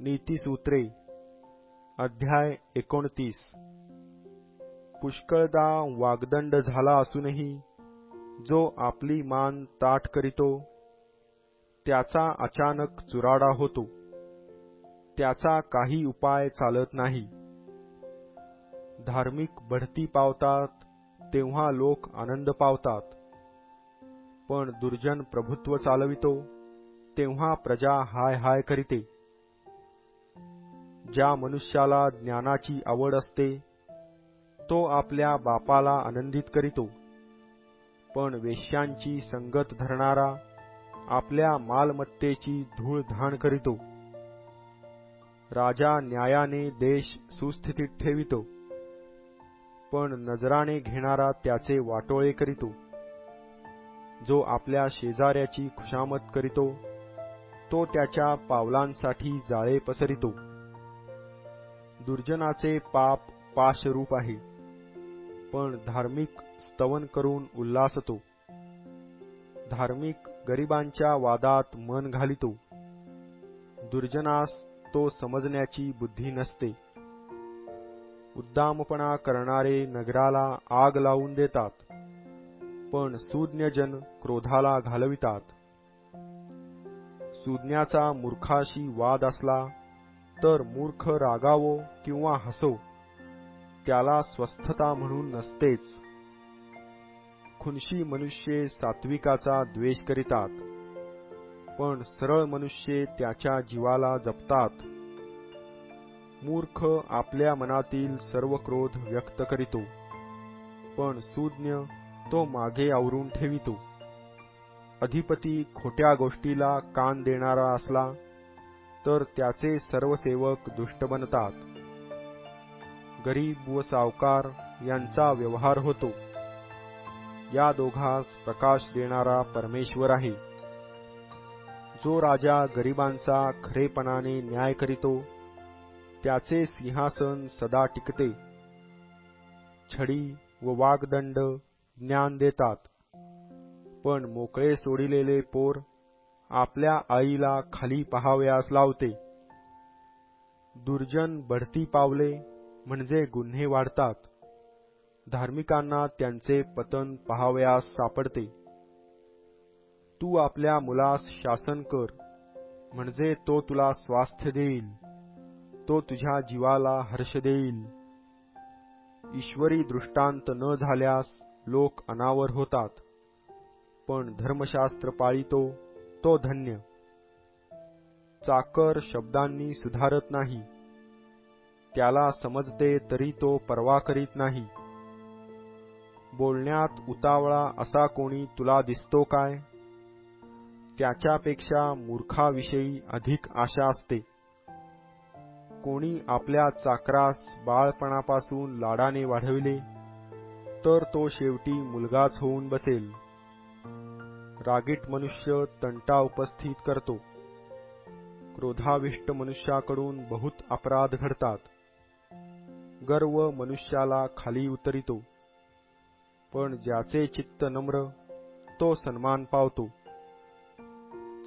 नीतिसूत्रे अध्याय 29। पुष्कळदा वाग्दंड झाला असूनही जो आपली मान ताठ करीतो त्याचा अचानक चुराडा होतो, त्याचा काही उपाय चालत नाही। धार्मिक बढती पावतात तेव्हा लोक आनंद पावतात, पण दुर्जन प्रभुत्व चालवितो तेव्हा प्रजा हाय हाय करीते। ज्या मनुष्याला ज्ञानाची आवड असते तो आपल्या बापाला आनंदित करीतो, पण वेश्यांची संगत धरणारा आपल्या मालमत्तेची धूळधाण करीतो। राजा न्यायाने देश सुस्थितीत ठेवितो, पण नजराने घेणारा त्याचे वाटोळे करीतो। जो आपल्या शेजाऱ्याची खुशामत करीतो तो त्याच्या पावलांसाठी जाळे पसरितो। दुर्जनाचे पाप पाशरूप आहे, पण धार्मिक स्तवन करून उल्हासतो। धार्मिक गरिबांच्या वादात मन घालितो, दुर्जनास तो समजण्याची बुद्धी नसते। उद्दामपणा करणारे नगराला आग लावून देतात, पण सुज्ञजन क्रोधाला घालवितात। सुज्ञाचा मूर्खाशी वाद असला तर मूर्ख रागावो किंवा हसो, त्याला स्वस्थता म्हणून नसतेच। खुनशी मनुष्ये सात्विकाचा द्वेष करीतात, पण सरळ मनुष्ये त्याच्या जीवाला जपतात। मूर्ख आपल्या मनातील सर्व क्रोध व्यक्त करीतो, पण सुज्ञ तो मागे आवरून ठेवितो। अधिपती खोट्या गोष्टीला कान देणारा असला तर त्याचे सर्व सेवक दुष्ट बनतात। गरीब व सावकार यांचा व्यवहार होतो, या दोघांस प्रकाश देणारा परमेश्वर आहे। जो राजा गरिबांचा खरेपणाने न्याय करीतो त्याचे सिंहासन सदा टिकते। छडी व वाग्दंड ज्ञान देतात, पण मोकळे सोडिलेले पोर आपल्या आईला खाली पहावयास लावते। दुर्जन बढती पावले म्हणजे गुन्हे वाढतात, धार्मिकांना त्यांचे पतन पहावयास सापडते। तू आपल्या मुलास शासन कर, म्हणजे तो तुला स्वास्थ्य देईल, तो तुझ्या जीवाला हर्ष देईल। ईश्वरी दृष्टांत न झाल्यास लोक अनावर होतात, पण धर्मशास्त्र पाळितो तो धन्य। चाकर शब्दांनी सुधारत नाही, त्याला समजते तरी तो पर्वा करीत नाही। बोलण्यात उतावळा असा कोणी तुला दिसतो काय? त्याच्यापेक्षा मूर्खाविषयी अधिक आशा असते। कोणी आपल्या चाकरास बाळपणापासून लाडाने वाढविले तर तो शेवटी मुलगाच होऊन बसेल। रागीट मनुष्य तंटा उपस्थित करतो, क्रोधाविष्ट मनुष्याकडून बहुत अपराध घडतात। गर्व मनुष्याला खाली उतरितो, पण ज्याचे चित्त नम्र तो सन्मान पावतो।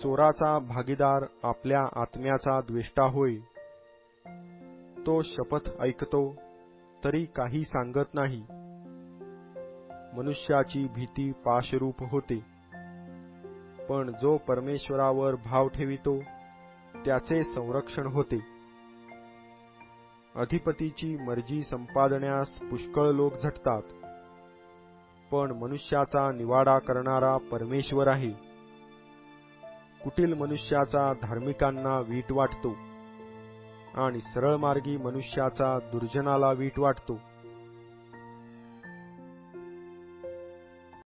चोराचा भागीदार आपल्या आत्म्याचा द्वेष्टा होय, तो शपथ ऐकतो तरी काही सांगत नाही। मनुष्याची भीती पाशरूप होते, पण जो परमेश्वरावर भाव ठेवितो त्याचे संरक्षण होते। अधिपतीची मर्जी संपादण्यास पुष्कळ लोक झटतात, पण मनुष्याचा निवाडा करणारा परमेश्वर आहे। कुटील मनुष्याचा धार्मिकांना वीट वाटतो, आणि सरळमार्गी मनुष्याचा दुर्जनाला वीट वाटतो।